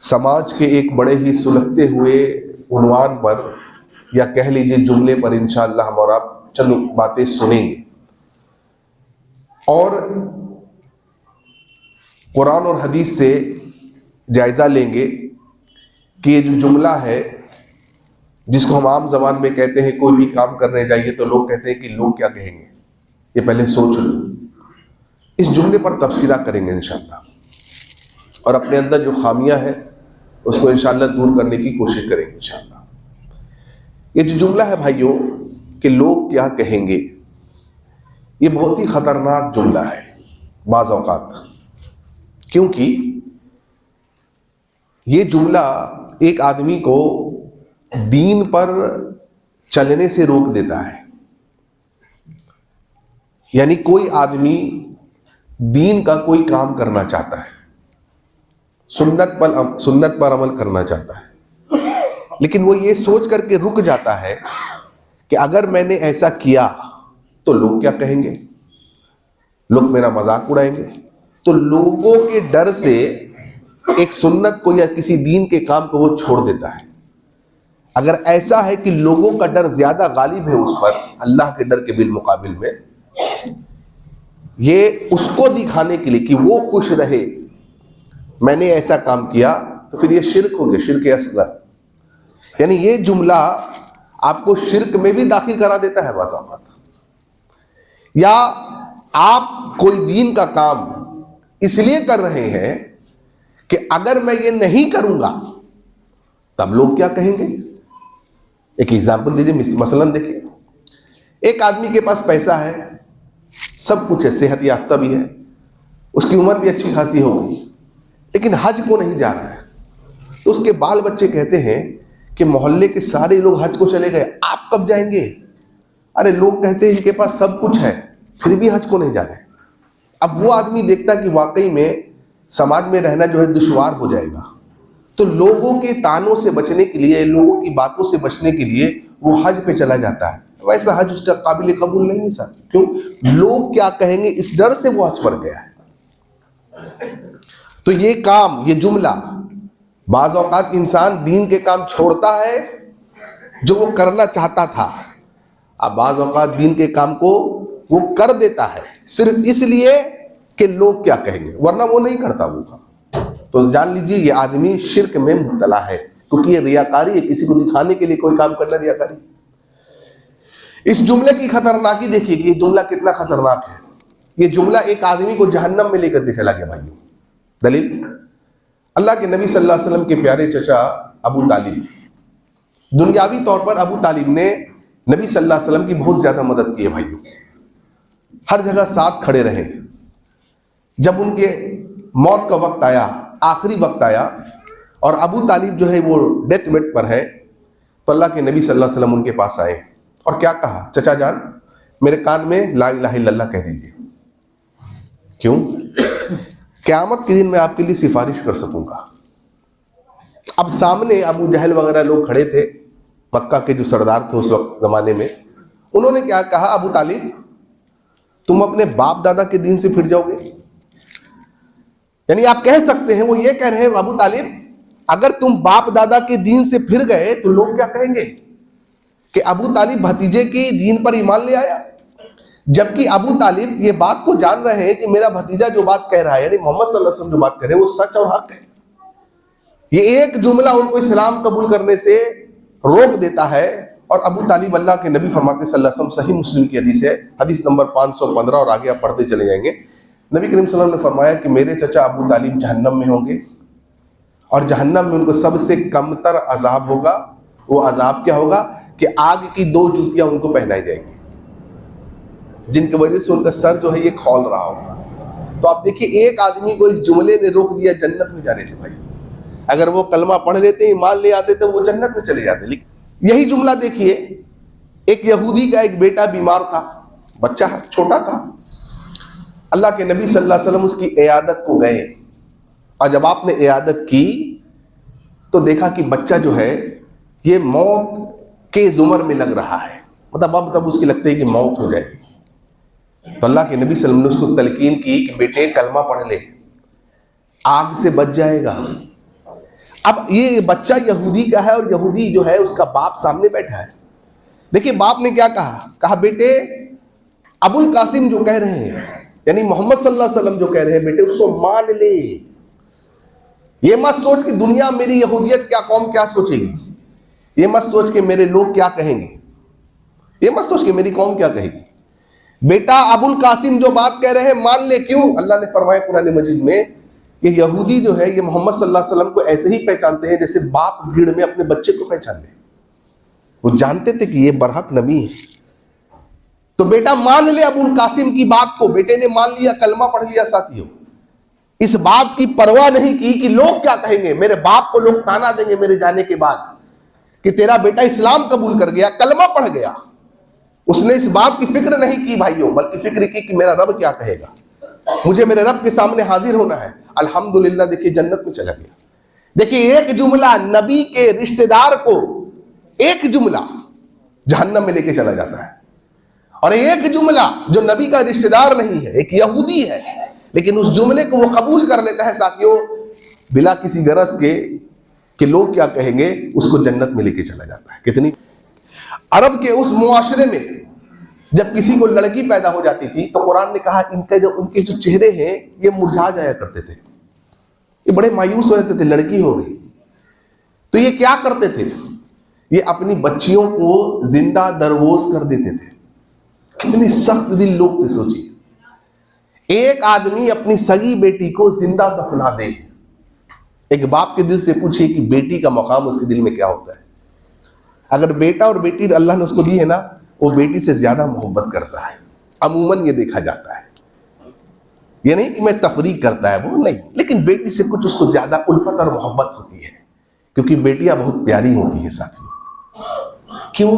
سماج کے ایک بڑے ہی سلگتے ہوئے عنوان پر یا کہہ لیجئے جملے پر انشاءاللہ ہم اور آپ چند باتیں سنیں گے اور قرآن اور حدیث سے جائزہ لیں گے کہ یہ جو جملہ ہے جس کو ہم عام زبان میں کہتے ہیں کوئی بھی کام کرنے جائیے تو لوگ کہتے ہیں کہ لوگ کیا کہیں گے، یہ پہلے سوچ لو. اس جملے پر تبصرہ کریں گے انشاءاللہ اور اپنے اندر جو خامیاں ہیں اس کو انشاءاللہ دور کرنے کی کوشش کریں گے انشاءاللہ. یہ جو جملہ ہے بھائیوں کہ لوگ کیا کہیں گے، یہ بہت ہی خطرناک جملہ ہے بعض اوقات، کیونکہ یہ جملہ ایک آدمی کو دین پر چلنے سے روک دیتا ہے. یعنی کوئی آدمی دین کا کوئی کام کرنا چاہتا ہے، سنت پر عمل کرنا چاہتا ہے، لیکن وہ یہ سوچ کر کے رک جاتا ہے کہ اگر میں نے ایسا کیا تو لوگ کیا کہیں گے، لوگ میرا مذاق اڑائیں گے. تو لوگوں کے ڈر سے ایک سنت کو یا کسی دین کے کام کو وہ چھوڑ دیتا ہے. اگر ایسا ہے کہ لوگوں کا ڈر زیادہ غالب ہے اس پر اللہ کے ڈر کے بالمقابل میں، یہ اس کو دکھانے کے لیے کہ وہ خوش رہے میں نے ایسا کام کیا، تو پھر یہ شرک ہو گیا، شرک اصغر. یعنی یہ جملہ آپ کو شرک میں بھی داخل کرا دیتا ہے بعض اوقات. یا آپ کوئی دین کا کام اس لیے کر رہے ہیں کہ اگر میں یہ نہیں کروں گا تب لوگ کیا کہیں گے. ایک ایگزامپل دیجیے، مثلا دیکھیے ایک آدمی کے پاس پیسہ ہے، سب کچھ ہے، صحت یافتہ بھی ہے، اس کی عمر بھی اچھی خاصی ہو گئی، لیکن حج کو نہیں جا رہا ہے. تو اس کے بال بچے کہتے ہیں کہ محلے کے سارے لوگ حج کو چلے گئے، آپ کب جائیں گے؟ ارے لوگ کہتے ہیں ان کے پاس سب کچھ ہے پھر بھی حج کو نہیں جا رہے. اب وہ آدمی دیکھتا کہ واقعی میں سماج میں رہنا جو ہے دشوار ہو جائے گا، تو لوگوں کے تانوں سے بچنے کے لیے، لوگوں کی باتوں سے بچنے کے لیے وہ حج پہ چلا جاتا ہے. ویسا حج اس کا قابل قبول نہیں ہے ساتھ، کیوں؟ لوگ کیا کہیں گے اس ڈر سے وہ حج پر گیا ہے. تو یہ کام، یہ جملہ، بعض اوقات انسان دین کے کام چھوڑتا ہے جو وہ کرنا چاہتا تھا، اب بعض اوقات دین کے کام کو وہ کر دیتا ہے صرف اس لیے کہ لوگ کیا کہیں گے، ورنہ وہ نہیں کرتا وہ کام. تو جان لیجیے یہ آدمی شرک میں مبتلا ہے، کیونکہ یہ ریاکاری ہے، کسی کو دکھانے کے لیے کوئی کام کرنا ریاکاری. اس جملے کی خطرناکی دیکھیے کہ یہ جملہ کتنا خطرناک ہے. یہ جملہ ایک آدمی کو جہنم میں لے کر کے چلا گیا بھائیوں. دلیل، اللہ کے نبی صلی اللہ علیہ وسلم کے پیارے چچا ابو طالب، دنیاوی طور پر ابو طالب نے نبی صلی اللہ علیہ وسلم کی بہت زیادہ مدد کی ہے بھائیوں، ہر جگہ ساتھ کھڑے رہے. جب ان کے موت کا وقت آیا، آخری وقت آیا اور ابو طالب جو ہے وہ ڈیتھ بیڈ پر ہے، تو اللہ کے نبی صلی اللہ علیہ وسلم ان کے پاس آئے اور کیا کہا، چچا جان میرے کان میں لا الہ الا اللہ کہہ دیجیے. کیوں؟ قیامت کے دن میں آپ کے لیے سفارش کر سکوں گا. اب سامنے ابو جہل وغیرہ لوگ کھڑے تھے، مکہ کے جو سردار تھے اس وقت زمانے میں. انہوں نے کیا کہا، ابو طالب تم اپنے باپ دادا کے دین سے پھر جاؤ گے. یعنی آپ کہہ سکتے ہیں، وہ یہ کہہ رہے ہیں ابو طالب اگر تم باپ دادا کے دین سے پھر گئے تو لوگ کیا کہیں گے کہ ابو طالب بھتیجے کی دین پر ایمان لے آیا. جبکہ ابو طالب یہ بات کو جان رہے ہیں کہ میرا بھتیجا جو بات کہہ رہا ہے، یعنی محمد صلی اللہ علیہ وسلم جو بات کہہ رہے ہیں وہ سچ اور حق ہے. یہ ایک جملہ ان کو اسلام قبول کرنے سے روک دیتا ہے. اور ابو طالب، اللہ کے نبی فرماتے صلی اللہ علیہ وسلم، صحیح مسلم کی حدیث ہے، حدیث نمبر 515 اور آگے آپ پڑھتے چلے جائیں گے. نبی کریم صلی اللہ علیہ وسلم نے فرمایا کہ میرے چچا ابو طالب جہنم میں ہوں گے اور جہنم میں ان کو سب سے کم تر عذاب ہوگا. وہ عذاب کیا ہوگا کہ آگ کی 2 جوتیاں ان کو پہنائی جائیں گی جن کی وجہ سے ان کا سر جو ہے یہ کھول رہا ہوگا. تو آپ دیکھیے ایک آدمی کو اس جملے نے روک دیا جنت میں جانے سے. بھائی اگر وہ کلمہ پڑھ لیتے، ایمان لے آتے تو وہ جنت میں چلے جاتے. یہی جملہ دیکھیے، ایک یہودی کا ایک بیٹا بیمار تھا، بچہ چھوٹا تھا. اللہ کے نبی صلی اللہ علیہ وسلم اس کی عیادت کو گئے اور جب آپ نے عیادت کی تو دیکھا کہ بچہ جو ہے یہ موت کے زمر میں لگ رہا ہے، مطلب اب تب اس کی لگتے ہے کہ موت ہو جائے گی. تو اللہ کے نبی صلی اللہ علیہ وسلم نے اس کو تلقین کی کہ بیٹے کلمہ پڑھ لے، آگ سے بچ جائے گا. اب یہ بچہ یہودی کا ہے اور یہودی جو ہے اس کا باپ سامنے بیٹھا ہے. دیکھیے باپ نے کیا کہا بیٹے ابو القاسم جو کہہ رہے ہیں یعنی محمد صلی اللہ علیہ وسلم جو کہہ رہے ہیں بیٹے اس کو مان لے. یہ مت سوچ کہ دنیا میری یہودیت کیا قوم کیا سوچے گی, یہ مت سوچ کہ میرے لوگ کیا کہیں گے, یہ مت سوچ کہ میری قوم کیا کہے گی. بیٹا ابو القاسم جو بات کہہ رہے ہیں مان لے. کیوں؟ اللہ نے فرمایا قرآن مجید میں کہ یہودی جو ہے یہ محمد صلی اللہ علیہ وسلم کو ایسے ہی پہچانتے ہیں جیسے باپ بھیڑ میں اپنے بچے کو پہچان لے. وہ جانتے تھے کہ یہ برحق نبی ہے. تو بیٹا مان لے ابو القاسم کی بات کو. بیٹے نے مان لیا, کلمہ پڑھ لیا. ساتھیوں اس بات کی پرواہ نہیں کی کہ لوگ کیا کہیں گے, میرے باپ کو لوگ تانا دیں گے میرے جانے کے بعد کہ تیرا بیٹا اسلام قبول کر گیا, کلمہ پڑھ گیا. اس نے اس بات کی فکر نہیں کی بھائیوں, بلکہ فکر کی کہ میرا رب کیا کہے گا, مجھے میرے رب کے سامنے حاضر ہونا ہے. الحمدللہ دیکھیے جنت میں چلا گیا. دیکھیے ایک جملہ نبی کے رشتہ دار کو, ایک جملہ جہنم میں لے کے چلا جاتا ہے, اور ایک جملہ جو نبی کا رشتہ دار نہیں ہے, ایک یہودی ہے, لیکن اس جملے کو وہ قبول کر لیتا ہے ساتھیوں بلا کسی غرض کے کہ لوگ کیا کہیں گے, اس کو جنت میں لے کے چلا جاتا ہے. کتنی عرب کے اس معاشرے میں جب کسی کو لڑکی پیدا ہو جاتی تھی تو قرآن نے کہا ان کے جو چہرے ہیں یہ مرجھا جایا کرتے تھے, یہ بڑے مایوس ہو جاتے تھے. لڑکی ہو گئی تو یہ کیا کرتے تھے, یہ اپنی بچیوں کو زندہ درگوز کر دیتے تھے. کتنے سخت دل لوگ تھے. سوچیے ایک آدمی اپنی سگی بیٹی کو زندہ دفنا دے. ایک باپ کے دل سے پوچھئے کہ بیٹی کا مقام اس کے دل میں کیا ہوتا ہے. اگر بیٹا اور بیٹی اللہ نے اس کو دی ہے نا, وہ بیٹی سے زیادہ محبت کرتا ہے. عموماً یہ دیکھا جاتا ہے, یہ نہیں کہ میں تفریق کرتا ہے وہ نہیں, لیکن بیٹی سے کچھ اس کو زیادہ الفت اور محبت ہوتی ہے, کیونکہ بیٹیاں بہت پیاری ہوتی ہیں ساتھیوں. کیوں؟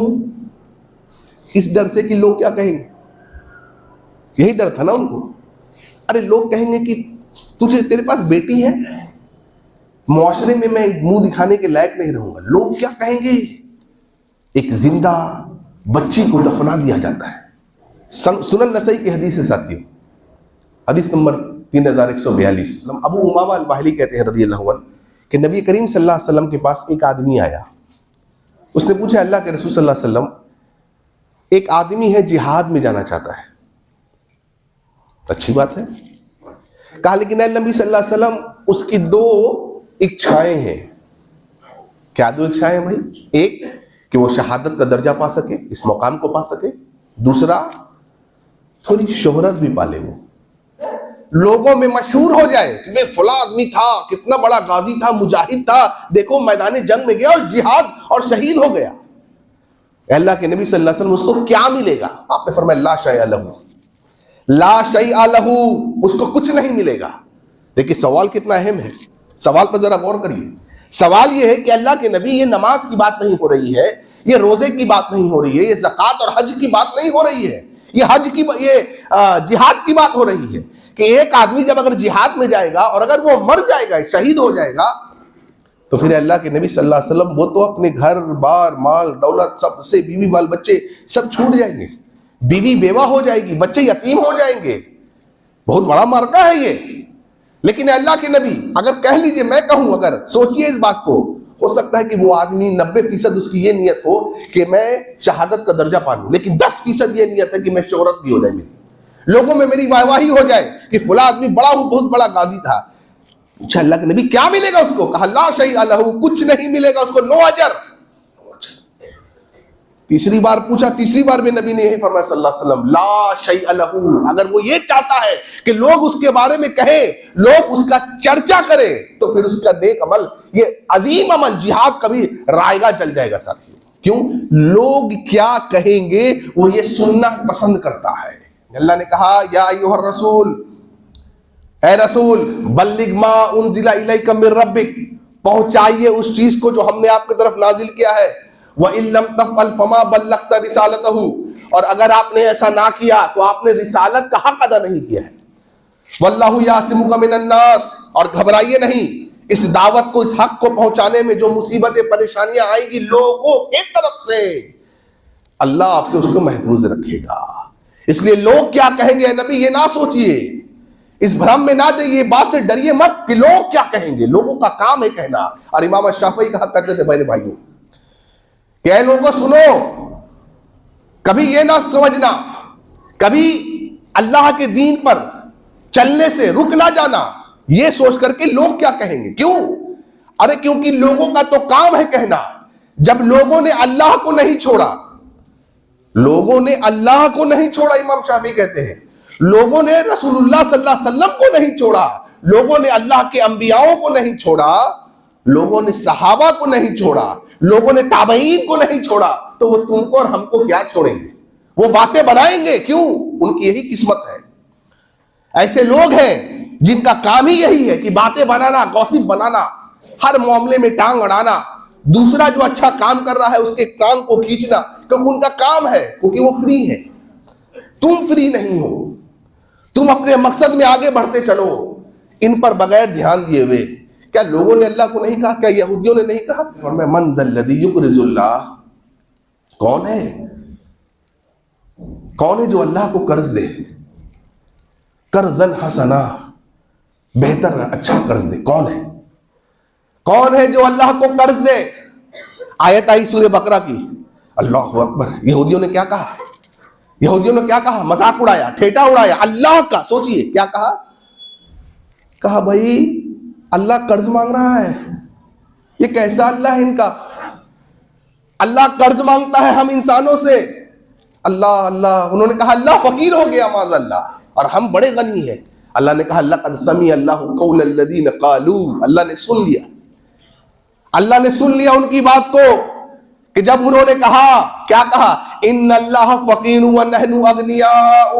اس ڈر سے کہ لوگ کیا کہیں گے. یہی ڈر تھا نا ان کو. ارے لوگ کہیں گے کہ تیرے پاس بیٹی ہے, معاشرے میں میں منہ دکھانے کے لائق نہیں رہوں گا, لوگ کیا کہیں گے. ایک زندہ بچی کو دفنا دیا جاتا ہے. سنن نسائی کی حدیث ہے ساتھیوں, حدیث نمبر 3142. ابو امامہ الباہلی کہتے ہیں رضی اللہ عنہ کہ نبی کریم صلی اللہ علیہ وسلم کے پاس ایک آدمی آیا. اس نے پوچھا اللہ کے رسول صلی اللہ علیہ وسلم ایک آدمی ہے جہاد میں جانا چاہتا ہے. اچھی بات ہے. کہا لیکن اے نبی صلی اللہ علیہ وسلم اس کی دو اچھائیں ہیں. کیا دو اچھائیں ہیں بھائی؟ ایک کہ وہ شہادت کا درجہ پا سکے, اس مقام کو پا سکے. دوسرا تھوڑی شہرت بھی پالے, وہ لوگوں میں مشہور ہو جائے کہ میں فلاں آدمی تھا, کتنا بڑا غازی تھا, مجاہد تھا, دیکھو میدان جنگ میں گیا اور جہاد اور شہید ہو گیا. اللہ کے نبی صلی اللہ علیہ وسلم اس کو کیا ملے گا؟ آپ نے فرمایا لا شیء لہ, لا شیء لہ, اس کو کچھ نہیں ملے گا. دیکھیے سوال کتنا اہم ہے, سوال پر ذرا غور کریے. سوال یہ ہے کہ اللہ کے نبی یہ نماز کی بات نہیں ہو رہی ہے, یہ روزے کی بات نہیں ہو رہی ہے, یہ زکوٰۃ اور حج کی بات نہیں ہو رہی ہے, یہ حج کی یہ جہاد کی بات ہو رہی ہے کہ ایک آدمی جب اگر جہاد میں جائے گا اور اگر وہ مر جائے گا, شہید ہو جائے گا, تو پھر اللہ کے نبی صلی اللہ علیہ وسلم وہ تو اپنے گھر بار مال دولت سب سے, بیوی بال بچے سب چھوٹ جائیں گے, بیوی بیوہ ہو جائے گی, بچے یتیم ہو جائیں گے. بہت بڑا معرکہ ہے یہ. لیکن اللہ کے نبی اگر کہہ لیجئے, میں کہوں, اگر سوچئے اس بات کو, ہو سکتا ہے کہ وہ آدمی 90% اس کی یہ نیت ہو کہ میں شہادت کا درجہ پا لوں, لیکن 10% یہ نیت ہے کہ میں شہرت بھی ہو جائے, میری لوگوں میں میری واہ واہی ہو جائے کہ فلاں آدمی بہت بڑا غازی تھا. اچھا اللہ کے نبی کیا ملے گا اس کو؟ کہا لا شیء لہ, کچھ نہیں ملے گا اس کو, نو اجر. تیسری بار پوچھا, تیسری بار بھی نبی نے یہی فرمایا صلی اللہ علیہ وسلم لا شیء لہ. اگر وہ یہ چاہتا ہے کہ لوگ اس کے بارے میں کہیں, لوگ اس کا چرچا کریں, تو پھر اس کا نیک عمل, یہ عظیم عمل جہاد کبھی رائگاں چل جائے گا ساتھیوں. کیوں؟ لوگ کیا کہیں گے وہ یہ سننا پسند کرتا ہے. اللہ نے کہا یا ایھا الرسول, اے رسول, بلغ ما انزل الیک من ربک, پہنچائیے اس چیز کو جو ہم نے آپ کی طرف نازل کیا ہے. وَإِن لَمْ تَفْعَلْ فَمَا بَلَّغْتَ رِسَالَتَهُ, اور اگر آپ نے ایسا نہ کیا تو آپ نے رسالت کا حق ادا نہیں کیا ہے. وَاللَّهُ يَعْصِمُكَ مِنَ النَّاسِ, اور گھبرائیے نہیں اس دعوت کو, اس حق کو پہنچانے میں جو مصیبتیں پریشانیاں آئیں گی لوگوں کی طرف سے, اللہ آپ سے اس کو محفوظ رکھے گا. اس لیے لوگ کیا کہیں گے نبی یہ نہ سوچئے, اس بھرم میں نہ جائیے، بات سے ڈریے مت کہ لوگ کیا کہیں گے، لوگوں کا کام ہے کہنا۔ اور امام شافعی کہا کرتے تھے میرے بھائیوں کہ اے لوگوں سنو، کبھی یہ نہ سمجھنا، کبھی اللہ کے دین پر چلنے سے رک نہ جانا یہ سوچ کر کے لوگ کیا کہیں گے۔ کیوں؟ ارے کیونکہ لوگوں کا تو کام ہے کہنا۔ جب لوگوں نے اللہ کو نہیں چھوڑا، لوگوں نے اللہ کو نہیں چھوڑا، امام شافعی کہتے ہیں لوگوں نے رسول اللہ صلی اللہ علیہ وسلم کو نہیں چھوڑا، لوگوں نے اللہ کے انبیاءوں کو نہیں چھوڑا، لوگوں نے صحابہ کو نہیں چھوڑا، لوگوں نے تابعین کو نہیں چھوڑا، تو وہ تم کو اور ہم کو کیا چھوڑیں گے؟ وہ باتیں بنائیں گے۔ کیوں؟ ان کی یہی قسمت ہے۔ ایسے لوگ ہیں جن کا کام ہی یہی ہے کہ باتیں بنانا، گوسپ بنانا، ہر معاملے میں ٹانگ اڑانا، دوسرا جو اچھا کام کر رہا ہے اس کے ٹانگ کو کھینچنا، کیونکہ ان کا کام ہے، کیونکہ وہ فری ہے۔ تم فری نہیں ہو، تم اپنے مقصد میں آگے بڑھتے چلو، ان پر بغیر دھیان دیے ہوئے۔ کیا لوگوں نے اللہ کو نہیں کہا؟ کیا یہودیوں نے نہیں کہا؟ فرمایا من ذا الذی یقرض اللہ، کون ہے جو اللہ کو قرض دے، قرضا حسنا، بہتر اچھا قرض دے؟ کون ہے جو اللہ کو قرض دے؟ آیت آئی سورہ بقرہ کی، اللہ اکبر۔ یہودیوں نے کیا کہا؟ یہودیوں نے کیا کہا؟ مذاق اڑایا، ٹھیٹا اڑایا اللہ کا۔ سوچئے کیا کہا بھائی اللہ قرض مانگ رہا ہے، یہ کیسا اللہ ہے ان کا؟ اللہ قرض مانگتا ہے ہم انسانوں سے، اللہ انہوں نے کہا اللہ فقیر ہو گیا معاذ اللہ، اور ہم بڑے غنی ہیں۔ اللہ نے کہا لقد سمع اللہ قول الذین قالوا، اللہ نے سن لیا، اللہ نے سن لیا ان کی بات کو کہ جب انہوں نے کہا، کیا کہا؟ ان اللہ فقیر ونحن اغنیاء،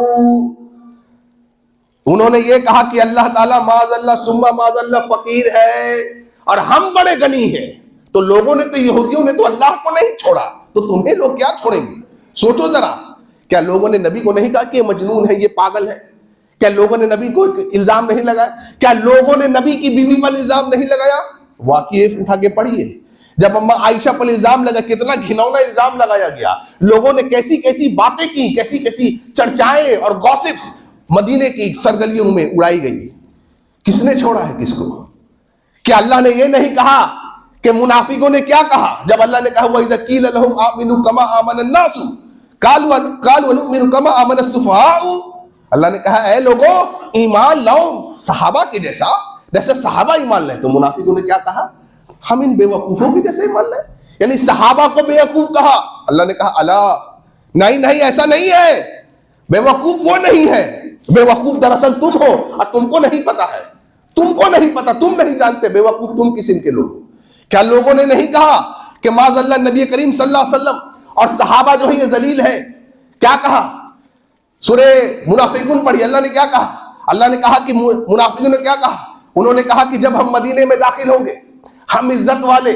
انہوں نے یہ کہا کہ اللہ تعالیٰ معاذ اللہ ثم معاذ اللہ فقیر ہے اور ہم بڑے غنی ہیں۔ تو لوگوں نے تو، یہودیوں نے تو اللہ کو نہیں چھوڑا، تو تمہیں لوگ کیا چھوڑیں گے؟ سوچو ذرا، کیا لوگوں نے نبی کو نہیں کہا کہ یہ مجنون ہے، یہ پاگل ہے؟ کیا لوگوں نے نبی کو الزام نہیں لگایا؟ کیا لوگوں نے نبی کی بیوی پر الزام نہیں لگایا؟ واقعی اٹھا کے پڑھیے، جب اما عائشہ پر الزام لگا، کتنا گھنونا الزام لگایا گیا، لوگوں نے کیسی کیسی باتیں کی، کیسی کیسی چرچائیں اور گوسپس مدینے کی سرگلیوں میں اڑائی گئی۔ کس نے چھوڑا ہے کس کو؟ کیا اللہ نے یہ نہیں کہا کہ منافقوں نے کیا کہا جب اللہ نے کہا وَإِذَا قِيلَ لَهُمْ آمِنُوا كَمَا آمَنَ النَّاسُ قَالُوا نُؤْمِنُ كَمَا آمَنَ السُّفَهَاءُ، اللہ نے کہا اے لوگو ایمان لاؤ صحابہ کے جیسے صحابہ ایمان لائے۔ تو منافقوں نے کیا کہا؟ ہم ان بے وقوفوں کے جیسے ایمان لائے، یعنی صحابہ کو بے وقوف کہا۔ اللہ نے کہا الا، نہیں ایسا نہیں ہے، بے وقوف وہ نہیں ہے، بے وقوف دراصل تم ہو، اور تم کو نہیں پتا ہے، تم کو نہیں پتا، تم نہیں جانتے بے وقوف تم قسم کے لوگ۔ کیا لوگوں نے نہیں کہا کہ معاذ اللہ نبی کریم صلی اللہ علیہ وسلم اور صحابہ جو ہیں یہ ذلیل ہیں؟ کیا کہا؟ سورہ منافقون پڑھی، اللہ نے کیا کہا؟ اللہ نے کہا کہ منافقوں نے کیا کہا؟ انہوں نے کہا کہ جب ہم مدینے میں داخل ہوں گے ہم عزت والے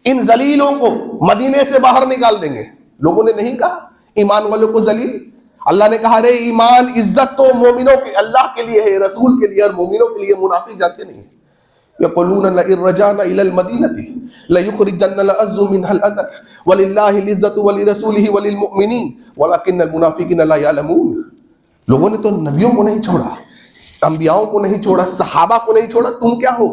ان ذلیلوں کو مدینے سے باہر نکال دیں گے۔ لوگوں نے نہیں کہا ایمان والوں کو ذلیل؟ اللہ نے کہا رے ایمان عزت تو مومنوں کے، اللہ کے لیے ہے، رسول کے لیے اور مومنوں کے لیے، منافق جاتے نہیں ہیں۔ یقولون لئن رجعنا الى المدینة لیخرجن الاعز منها الاذل وللہ العزة ولرسولہ وللمؤمنین ولکن المنافقین لا یعلمون۔ لوگوں نے تو نبیوں کو نہیں چھوڑا، انبیاؤں کو نہیں چھوڑا، صحابہ کو نہیں چھوڑا، تم کیا ہو،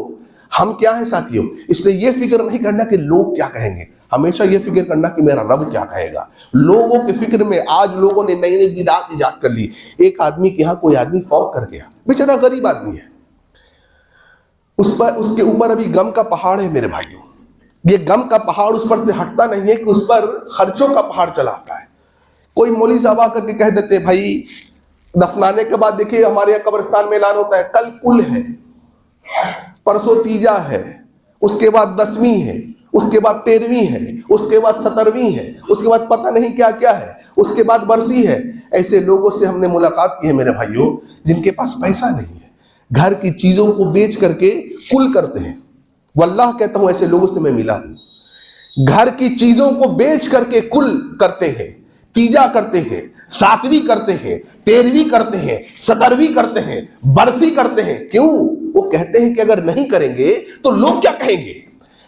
ہم کیا ہیں ساتھیوں؟ اس لیے یہ فکر نہیں کرنا کہ لوگ کیا کہیں گے، ہمیشہ یہ فکر کرنا کہ میرا رب کیا کہے گا۔ لوگوں کے فکر میں آج لوگوں نے نئی نئی بدعات ایجاد کر لی۔ ایک آدمی کے ہاں کوئی آدمی فوت کر گیا، بیچارہ غریب آدمی ہے، اس کے اوپر ابھی غم کا پہاڑ ہے میرے بھائیوں۔ یہ غم کا پہاڑ اس پر سے ہٹتا نہیں ہے کہ اس پر خرچوں کا پہاڑ چلا آتا ہے۔ کوئی مولوی صاحب آ کر کے کہہ دیتے بھائی دفنانے کے بعد دیکھیے ہمارے یہاں قبرستان میں اعلان ہوتا ہے کل کل ہے، پرسوں تیجا ہے، اس کے بعد 10ویں ہے، اس کے بعد 13ویں ہے، اس کے بعد 17ویں ہے، اس کے بعد پتہ نہیں کیا کیا ہے، اس کے بعد برسی ہے۔ ایسے لوگوں سے ہم نے ملاقات کی ہے میرے بھائیوں جن کے پاس پیسہ نہیں ہے، گھر کی چیزوں کو بیچ کر کے کل کرتے ہیں۔ واللہ کہتا ہوں ایسے لوگوں سے میں ملا ہوں، گھر کی چیزوں کو بیچ کر کے کل کرتے ہیں، تیجا کرتے ہیں، 7ویں کرتے ہیں، 13ویں کرتے ہیں، 17ویں کرتے ہیں، برسی کرتے ہیں۔ کیوں؟ وہ کہتے ہیں کہ اگر نہیں کریں گے تو لوگ کیا کہیں گے۔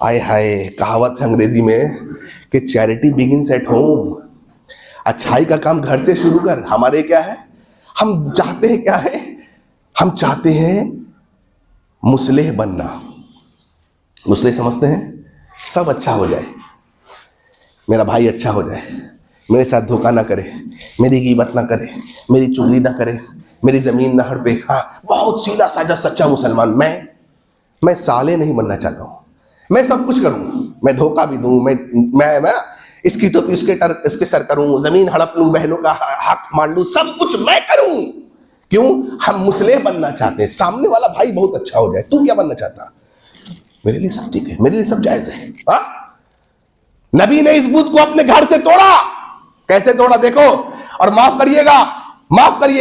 آئے ہائے کہاوت ہے انگریزی میں کہ چیریٹی بگنس ایٹ ہوم. اچھائی کا کام گھر سے شروع کر. ہمارے کیا ہے, ہم چاہتے ہیں کیا ہے, ہم چاہتے ہیں مصلح بننا. مصلح سمجھتے ہیں, سب اچھا ہو جائے, میرا بھائی اچھا ہو جائے, میرے ساتھ دھوکہ نہ کرے, میری غیبت نہ کرے, میری چغلی نہ کرے, میری زمین نہ ہڑپے. ہاں بہت سیدھا سادہ سچا مسلمان. میں صالح نہیں بننا چاہتا ہوں. میں سب کچھ کروں, میں دھوکہ بھی دوں, میں اس کی ٹوپی اس کے سر کروں, زمین ہڑپ لوں, بہنوں کا حق مان لوں, سب کچھ میں کروں. کیوں؟ ہم مصلح بننا چاہتے ہیں. سامنے والا بھائی بہت اچھا ہو جائے. تو کیا بننا چاہتا؟ میرے لیے سب ٹھیک ہے, میرے لیے سب جائز ہے. ہاں نبی نے اس بت کو اپنے گھر سے توڑا. کیسے توڑا دیکھو. اور معاف کریے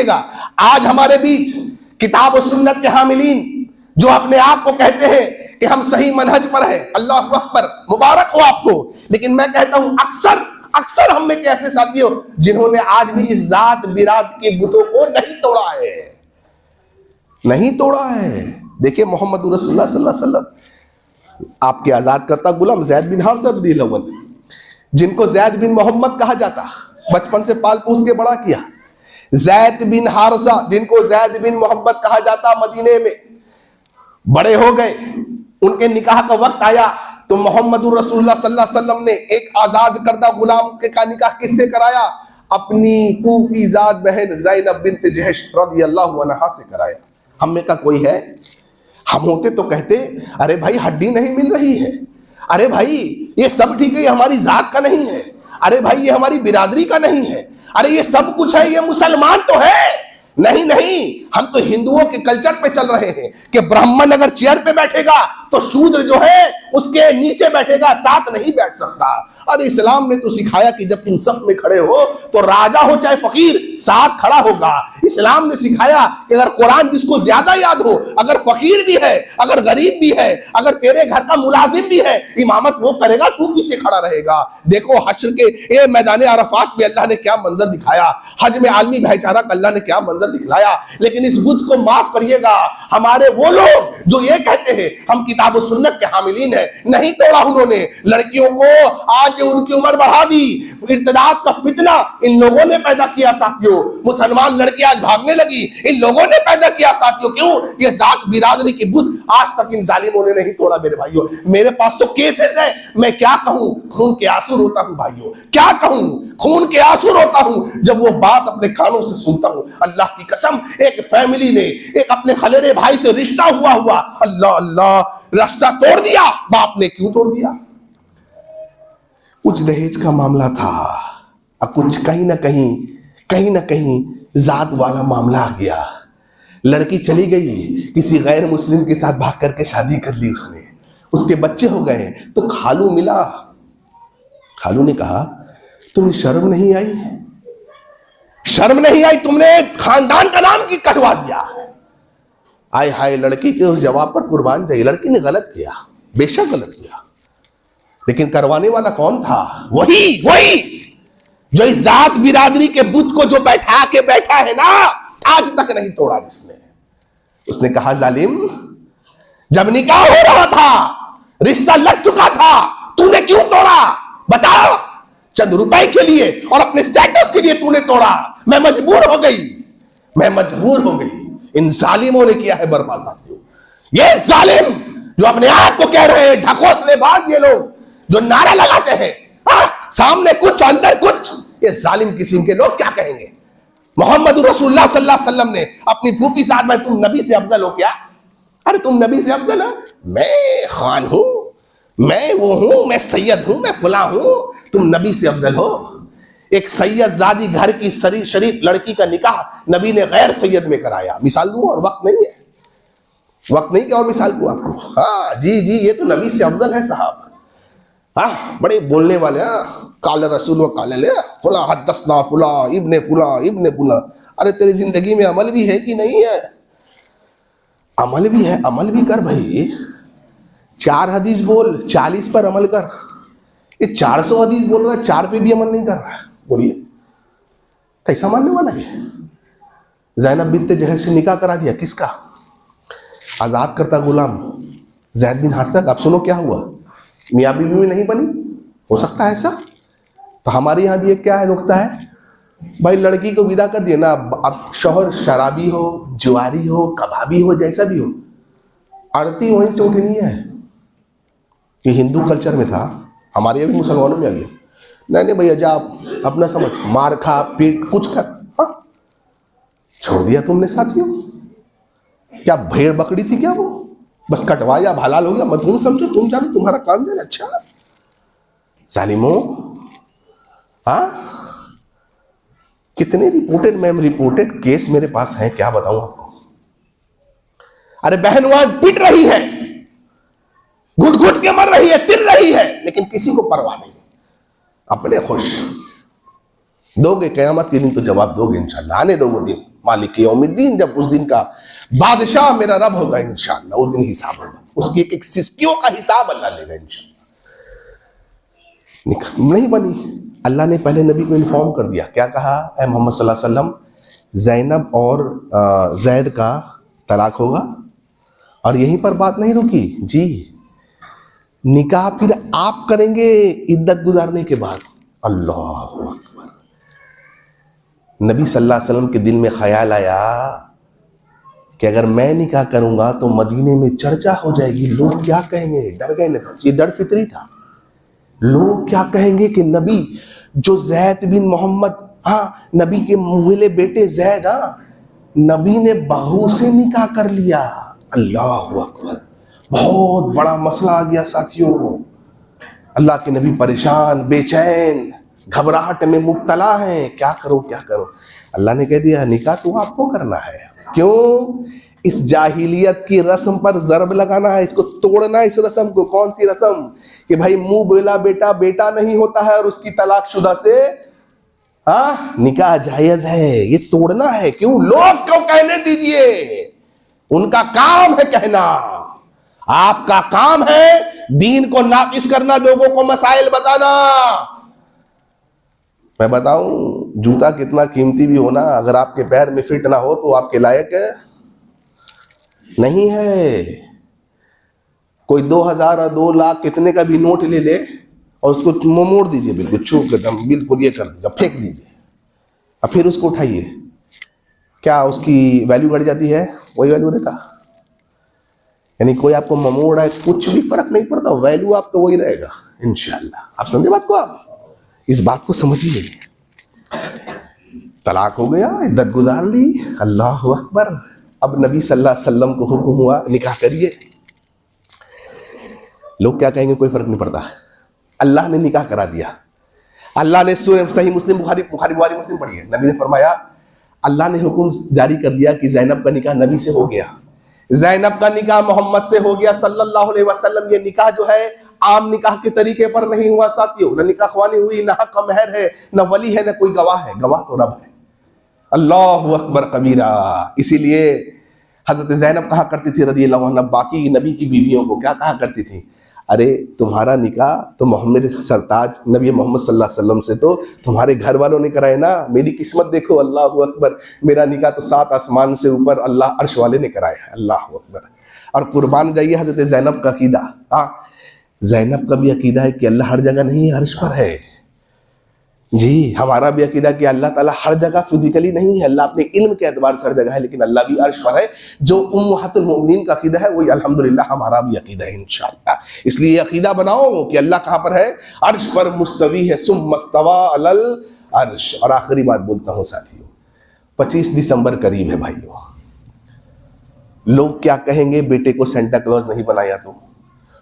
گا آج ہمارے بیچ کتاب و سنت کے حاملین جو اپنے آپ کو کہتے ہیں کہ ہم صحیح منہج پر ہیں, اللہ اکبر, مبارک ہو آپ کو. لیکن میں کہتا ہوں اکثر ہم میں ایسے ساتھی ہو جنہوں نے آج بھی اس ذات براد کے بتوں کو نہیں توڑا ہے. دیکھیں محمد رسول اللہ صلی اللہ علیہ وسلم, آپ کے آزاد کرتا غلام زید بن حارثہ رضی اللہ عنہ, جن کو زید بن محمد کہا جاتا, بچپن سے پال پوس کے بڑا کیا. زید بن حارثہ جن کو زید بن محمد کہا جاتا, مدینے میں بڑے ہو گئے, ان کے نکاح کا وقت آیا تو محمد رسول اللہ صلی اللہ علیہ وسلم نے ایک آزاد کردہ غلام کا نکاح کس سے کرایا؟ اپنی پھوپھی زاد بہن زینب بنت جہش رضی اللہ عنہا سے کرایا. ہم میں کا کوئی ہے؟ ہم ہوتے تو کہتے ارے بھائی ہڈی نہیں مل رہی ہے, ارے بھائی یہ سب ٹھیک ہے, یہ ہماری ذات کا نہیں ہے, ارے بھائی یہ ہماری برادری کا نہیں ہے, ارے یہ سب کچھ ہے, یہ مسلمان تو ہے. نہیں, ہم تو ہندوؤں کے کلچر پہ چل رہے ہیں کہ برہمن اگر چیئر پہ بیٹھے گا تو شودر جو ہے اس کے نیچے بیٹھے گا, ساتھ نہیں بیٹھ سکتا. ارے اسلام نے تو سکھایا کہ جب تم صف میں کھڑے ہو تو راجا ہو چاہے فقیر ساتھ کھڑا ہوگا. اسلام نے سکھایا کہ اگر قرآن جس کو زیادہ یاد ہو, اگر فقیر بھی ہے, اگر غریب بھی ہے, اگر تیرے گھر کا ملازم بھی ہے, امامت وہ کرے گا, تو پیچھے کھڑا رہے گا. دیکھو حشر کے میدان عرفات میں اللہ نے کیا منظر دکھایا, حج میں عالمی بھائی چارہ کا اللہ نے کیا منظر دکھلایا. لیکن اس بدھ کو معاف کریے گا, ہمارے وہ لوگ جو یہ کہتے ہیں ہم کتاب و سنت کے حاملین ہیں, نہیں توڑا انہوں نے. لڑکیوں کو آج ان کی عمر بڑھا دی, ارتداد کا فتنہ ان لوگوں نے پیدا کیا ساتھیوں. مسلمان لڑکیاں بھاگنے لگی, ان لوگوں نے پیدا کیا ساتھیوں. کیوں؟ یہ ذات برادری کی بدھ آج تک ان ظالموں نے نہیں توڑا. میرے بھائیوں میرے پاس تو کیسز ہیں, میں کیا کہوں, خون کے آنسو روتا ہوں بھائیوں, کیا کہوں, خون کے آنسو روتا ہوں جب وہ بات اپنے کانوں سے سنتا ہوں. اللہ کی قسم, ایک فیملی نے ایک اپنے خلیرے بھائی سے رشتہ ہوا, اللہ رشتہ توڑ دیا. باپ نے کیوں توڑ دیا؟ کچھ دہیج کا معاملہ تھا, اب کچھ کہیں نہ کہیں ذات والا معاملہ آ گیا. لڑکی چلی گئی, کسی غیر مسلم کے ساتھ بھاگ کر کے شادی کر لی اس نے, اس کے بچے ہو گئے. تو خالو ملا, خالو نے کہا تمہیں شرم نہیں آئی, تم نے خاندان کا نام کی کٹوا دیا. آئے ہائے, لڑکی کے اس جواب پر قربان جائے. لڑکی نے غلط کیا, بے شک غلط کیا, لیکن کروانے والا کون تھا؟ وہی جو اس ذات برادری کے بت کو جو بیٹھا ہے نا, آج تک نہیں توڑا جس نے. اس نے کہا ظالم, جب نکاح ہو رہا تھا, رشتہ لگ چکا تھا, تو نے کیوں توڑا؟ بتا. چند روپے کے لیے اور اپنے سٹیٹس کے لیے تو نے توڑا. میں مجبور ہو گئی. ان ظالموں نے کیا ہے برباد ساتھیوں. یہ ظالم جو اپنے آپ کو کہہ رہے ہیں ڈھکوسلے باز, یہ لوگ جو نعرہ لگاتے ہیں سامنے کچھ اندر کچھ, یہ ظالم قسم کے لوگ کیا کہیں گے؟ محمد رسول اللہ صلی اللہ علیہ وسلم نے اپنی پھوپھی ساتھ میں, تم نبی سے افضل ہو کیا؟ ارے تم نبی سے افضل ہو؟ میں خان ہوں, میں وہ ہوں, میں سید ہوں, میں فلاں ہوں, تم نبی سے افضل ہو. ایک سید زادی گھر کی شریف لڑکی کا نکاح نبی نے غیر سید میں کرایا. مثال دوں, اور وقت نہیں کہ اور مثال دوں آپ کو. ہاں جی یہ تو نبی سے افضل ہے صاحب. بڑے بولنے والے, قال رسول و قال لے فلاں حدثنا فلاں ابن فلاں. ارے تیری زندگی میں عمل بھی ہے کہ نہیں ہے؟ عمل بھی کر بھائی. 4 حدیث بول, 40 پر عمل کر. یہ 400 حدیث بول رہا ہے, 4 پہ بھی عمل نہیں کر رہا ہے. بولیے کیسا ماننے والا ہے؟ زینب بنت جہش سے نکاح کرا دیا, کس کا؟ آزاد کرتا غلام زید بن حارثہ کا. اب سنو کیا ہوا. میاں بیوی میں نہیں بنی, ہو سکتا ہے ایسا. تو ہمارے یہاں بھی ایک کیا ہے نکتہ ہے, بھائی لڑکی کو ودا کر دیا نا, اب شوہر شرابی ہو, جواری ہو, کبابی ہو, جیسا بھی ہو, آڑتی وہیں سے اٹھنی ہے. یہ ہندو کلچر میں تھا, ہمارے یہاں بھی مسلمانوں میں آ گیا. نہیں بھیا جا اپنا سمجھ, مار کھا پیٹ کچھ کر, ہاں چھوڑ دیا تم نے ساتھیوں. کیا بھیڑ بکری تھی کیا وہ, بس کٹوایا حلال ہو گیا, مت تم سمجھو تم جانو تمہارا کام جانا. اچھا ظالموں, ہاں کتنے رپورٹڈ کیس میرے پاس ہیں, کیا بتاؤں آپ کو. ارے بہن آج پٹ رہی ہے, گھٹ گھٹ کے مر رہی ہے, تل رہی ہے, لیکن کسی کو پرواہ نہیں, اپنے خوش. دو گے قیامت کے دن تو جواب دو گے انشاءاللہ. آنے دو وہ دن, مالک یوم الدین, جب اس دن کا بادشاہ میرا رب ہوگا انشاءاللہ. اس دن حساب ہوگا, اس کی ایک سسکیوں کا حساب اللہ لے گا انشاءاللہ. نہیں بنی, اللہ نے پہلے نبی کو انفارم کر دیا. کیا کہا, اے محمد صلی اللہ علیہ وسلم, زینب اور زید کا طلاق ہوگا. اور یہیں پر بات نہیں رکی جی, نکاح پھر آپ کریں گے عدت گزارنے کے بعد. اللہ اکبر. نبی صلی اللہ علیہ وسلم کے دل میں خیال آیا کہ اگر میں نکاح کروں گا تو مدینے میں چرچا ہو جائے گی, لوگ کیا کہیں گے. ڈر گئے نبی, یہ ڈر فطری تھا. لوگ کیا کہیں گے کہ نبی جو زید بن محمد, ہاں نبی کے مغلے بیٹے زید, ہاں نبی نے بہو سے نکاح کر لیا. اللہ اکبر. بہت بڑا مسئلہ آ گیا ساتھیوں. اللہ کے نبی پریشان, بے چین, گھبراہٹ میں مبتلا ہیں, کیا کرو کیا کرو. اللہ نے کہہ دیا نکاح تو آپ کو کرنا ہے. کیوں, اس جاہلیت کی رسم پر ضرب لگانا ہے, اس کو توڑنا ہے. اس رسم کو, کون سی رسم, کہ بھائی منہ بولا بیٹا بیٹا نہیں ہوتا ہے, اور اس کی طلاق شدہ سے ہاں نکاح جائز ہے, یہ توڑنا ہے. کیوں, لوگ کیوں کہنے دیجئے, ان کا کام ہے کہنا, آپ کا کام ہے دین کو ناقص کرنا, لوگوں کو مسائل بتانا. میں بتاؤں, جوتا کتنا قیمتی بھی ہونا, اگر آپ کے پیر میں فٹ نہ ہو تو آپ کے لائق نہیں ہے. کوئی 2000 اور 2 لاکھ کتنے کا بھی نوٹ لے لے اور اس کو موڑ دیجئے, بالکل چھو کے دم, بالکل یہ کر دیجئے, پھینک دیجئے, اور پھر اس کو اٹھائیے, کیا اس کی ویلیو گھٹ جاتی ہے؟ وہی ویلیو رہتا. یعنی کوئی آپ کو موڑ ہے, کچھ بھی فرق نہیں پڑتا, ویلیو آپ کا وہی رہے گا انشاءاللہ. آپ سمجھے بات کو, آپ اس بات کو سمجھیے. طلاق ہو گیا, عدت گزار لی, اللہ اکبر. اب نبی صلی اللہ علیہ وسلم کو حکم ہوا نکاح کریے. لوگ کیا کہیں گے کوئی فرق نہیں پڑتا, اللہ نے نکاح کرا دیا. اللہ نے صحیح مسلم بخاری مسلم پڑھی ہے, نبی نے فرمایا اللہ نے حکم جاری کر دیا کہ زینب کا نکاح نبی سے ہو گیا, زینب کا نکاح محمد سے ہو گیا صلی اللہ علیہ وسلم. یہ نکاح جو ہے عام نکاح کے طریقے پر نہیں ہوا ساتھیوں, نہ نکاح خوانی ہوئی, نہ حق مہر ہے, نہ ولی ہے, نہ کوئی گواہ ہے. گواہ تو رب ہے. اللہ اکبر کبیرہ. اسی لیے حضرت زینب کہا کرتی تھی رضی اللہ عنہ, باقی نبی کی بیویوں کو کیا کہا کرتی تھی, ارے تمہارا نکاح تو محمد سرتاج نبی محمد صلی اللہ علیہ وسلم سے تو تمہارے گھر والوں نے کرائے نا, میری قسمت دیکھو. اللہ اکبر. میرا نکاح تو 7 آسمان سے اوپر اللہ عرش والے نے کرایا ہے. اللہ اکبر. اور قربان جائیے حضرت زینب کا عقیدہ, ہاں زینب کا بھی عقیدہ ہے کہ اللہ ہر جگہ نہیں, عرش پر ہے. جی ہمارا بھی عقیدہ کہ اللہ تعالیٰ ہر جگہ فزیکلی نہیں ہے, اللہ اپنے علم کے اعتبار سے ہر جگہ ہے, لیکن اللہ بھی عرش پر ہے. جو امہات المؤمنین کا عقیدہ ہے وہی الحمدللہ ہمارا بھی عقیدہ ہے انشاءاللہ. اس لیے یہ عقیدہ بناؤ کہ اللہ کہاں پر ہے, عرش پر مستوی ہے, ثم استوی علی العرش. اور آخری بات بولتا ہوں ساتھیوں, 25 دسمبر قریب ہے بھائیوں. لوگ کیا کہیں گے بیٹے کو سینٹا کلوز نہیں بنایا تو,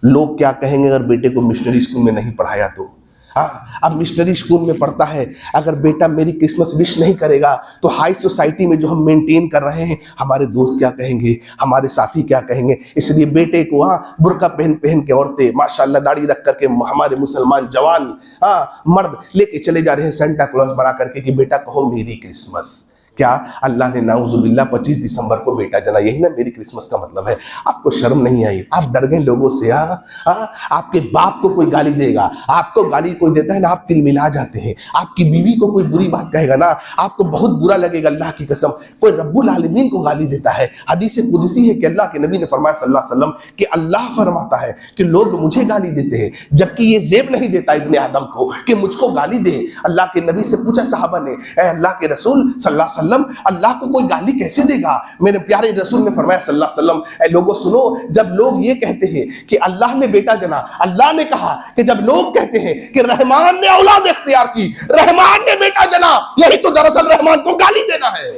لوگ کیا کہیں گے اگر بیٹے کو مشنری اسکول میں نہیں پڑھایا تو. ہاں اب مشنری اسکول میں پڑھتا ہے, اگر بیٹا میری کرسمس وش نہیں کرے گا تو ہائی سوسائٹی میں جو ہم مینٹین کر رہے ہیں, ہمارے دوست کیا کہیں گے, ہمارے ساتھی کیا کہیں گے. اس لیے بیٹے کو ہاں برقع پہن کے عورتیں ماشاءاللہ داڑھی رکھ کر کے, ہمارے مسلمان جوان ہاں مرد لے کے چلے جا رہے ہیں سینٹا کلوز بنا کر کے کہ بیٹا کہو میری کرسمس. کیا اللہ نے نعوذ باللہ 25 دسمبر کو بیٹا جنا، یہی نا میری کرسمس کا مطلب ہے؟ آپ کو شرم نہیں آئی؟ آپ ڈر گئے لوگوں سے؟ آپ کے باپ کو کوئی گالی دے گا، آپ کو گالی کوئی دیتا ہے نا آپ تل ملا جاتے ہیں، آپ کی بیوی کو کوئی بری بات کہے گا نا آپ کو بہت برا لگے گا، اللہ کی قسم کوئی رب العالمین کو گالی دیتا ہے، حدیث قدسی ہے کہ اللہ کے نبی نے فرمایا صلی اللہ علیہ وسلم کہ اللہ فرماتا ہے کہ لوگ مجھے گالی دیتے ہیں جبکہ یہ زیب نہیں دیتا ابن آدم کو کہ مجھ کو گالی دے۔ اللہ کے نبی سے پوچھا صحابہ نے، اے اللہ کے رسول صلی اللہ علیہ وسلم اللہ کو کوئی گالی کیسے دے گا؟ میرے پیارے رسول نے فرمایا صلی اللہ علیہ وسلم، اے لوگوں سنو، جب لوگ یہ کہتے ہیں کہ اللہ نے بیٹا جنا، اللہ نے کہا کہ جب لوگ کہتے ہیں کہ رحمان نے اولاد اختیار کی، رحمان نے بیٹا جنا، یہی تو دراصل رحمان کو گالی دینا ہے،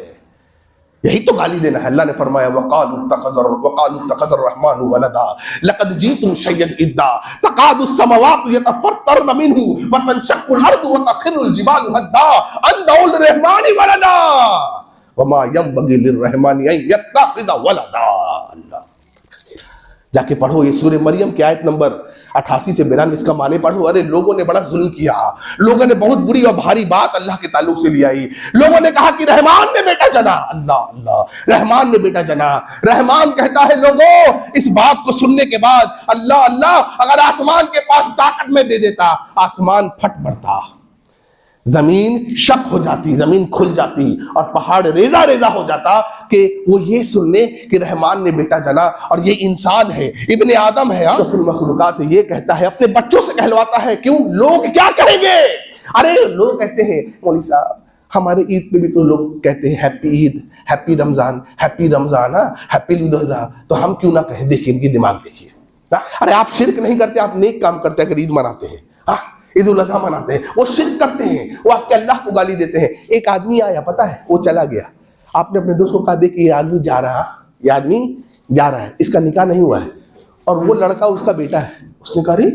یہی تو گالی دینا ہے۔ اللہ نے فرمایا وَقَالُوا اتَّخَذَ الرَّحْمَنُ وَلَدًا لَقَدْ جِئْتُمْ شَيْئًا إِدًّا تَكَادُ السَّمَاوَاتُ يَتَفَطَّرْنَ مِنْهُ وَتَنشَقُّ الْأَرْضُ وَتَخِرُّ الْجِبَالُ هَدًّا أَن دَعَوْا لِلرَّحْمَنِ وَلَدًا وَمَا يَنبَغِي لِلرَّحْمَنِ أَن يَتَّخِذَ وَلَدًا۔ جا کے پڑھو یہ سورہ مریم کی آیت نمبر 88 سے 92 اس کا معنی پڑھو۔ ارے لوگوں نے بڑا ظلم کیا، لوگوں نے بہت بری اور بھاری بات اللہ کے تعلق سے لے آئی، لوگوں نے کہا کہ رحمان نے بیٹا جنا، اللہ اللہ رحمان نے بیٹا جنا۔ رحمان کہتا ہے لوگوں اس بات کو سننے کے بعد اللہ اللہ اگر آسمان کے پاس طاقت میں دے دیتا آسمان پھٹ پڑتا، زمین شق ہو جاتی، زمین کھل جاتی اور پہاڑ ریزہ ریزہ ہو جاتا کہ وہ یہ سن لے کہ رحمان نے بیٹا جنا اور یہ انسان ہے، ابن آدم ہے، اشرف المخلوقات یہ کہتا ہے، اپنے بچوں سے کہلواتا ہے، کیوں لوگ کیا کہیں گے؟ ارے لوگ کہتے ہیں مولوی صاحب ہمارے عید پہ بھی تو لوگ کہتے ہیں ہیپی عید، ہیپی رمضان، ہیپی رمضان، ہیپی عید الاضحیٰ، تو ہم کیوں نہ کہیں؟ دیکھیے ان کی دماغ دیکھیے، ارے آپ شرک نہیں کرتے، آپ نیک کام کرتے اگر عید مناتے ہیں، عید الاضحیٰ مناتے ہیں، وہ شرک کرتے ہیں، وہ آپ کے اللہ کو گالی دیتے ہیں۔ ایک آدمی آیا پتہ ہے وہ چلا گیا، آپ نے اپنے دوست کو کہا دیکھ یہ آدمی جا رہا ہے، اس کا نکاح نہیں ہوا ہے اور وہ لڑکا اس کا بیٹا ہے۔ اس نے کہا رے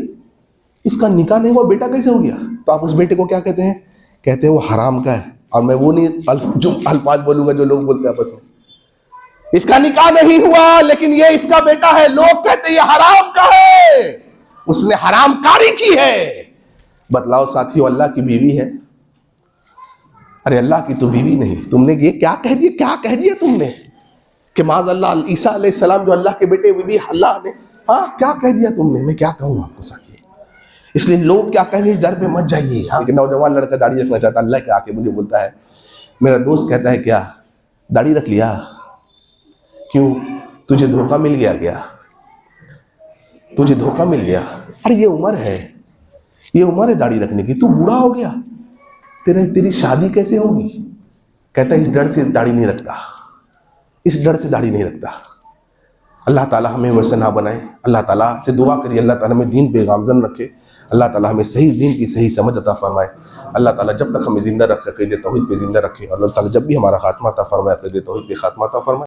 اس کا نکاح نہیں ہوا بیٹا کیسے ہو گیا؟ تو آپ اس بیٹے کو کیا کہتے ہیں؟ کہتے ہیں وہ حرام کا ہے، اور میں وہ نہیں جو الفاظ بولوں گا جو لوگ بولتے ہیں آپس میں، اس کا نکاح نہیں ہوا لیکن یہ اس کا بیٹا ہے، لوگ کہتے ہیں یہ حرام کا ہے، اس نے حرام کاری کی ہے۔ بتلاؤ ساتھیو اللہ کی بیوی ہے، ارے اللہ کی تو بیوی نہیں، تم نے یہ کیا کہہ دیا تم نے کہ معاذ اللہ عیسیٰ علیہ السلام جو اللہ کے بیٹے بھی اللہ نے کیا کہہ دیا تم نے؟ میں کیا کہوں آپ کو ساتھی، اس لیے لوگ کیا کہیں گے ڈر پہ مت جائیے۔ ایک نوجوان لڑکا داڑھی رکھنا چاہتا، اللہ کے آ کے مجھے بولتا ہے، میرا دوست کہتا ہے کیا داڑھی رکھ لیا؟ کیوں تجھے دھوکہ مل گیا کیا؟ تجھے دھوکہ مل گیا؟ ارے یہ عمر ہے، یہ عمر ہے داڑھی رکھنے کی، تو بوڑھا ہو گیا، تیری شادی کیسے ہوگی؟ کہتا ہے اس ڈر سے داڑھی نہیں رکھتا، اس ڈر سے داڑھی نہیں رکھتا۔ اللہ تعالیٰ ہمیں ویسے نہ بنائے، اللہ تعالیٰ سے دعا کریے اللہ تعالیٰ ہمیں دین پہ گامزن رکھے، اللہ تعالیٰ ہمیں صحیح دین کی صحیح سمجھ عطا فرمائے، اللہ تعالیٰ جب تک ہمیں زندہ رکھے عقیدہ توحید پہ زندہ رکھے، اور اللہ تعالیٰ جب بھی ہمارا خاتمہ عطا فرمائے عقیدہ توحید پہ خاتمہ عطا فرمائے۔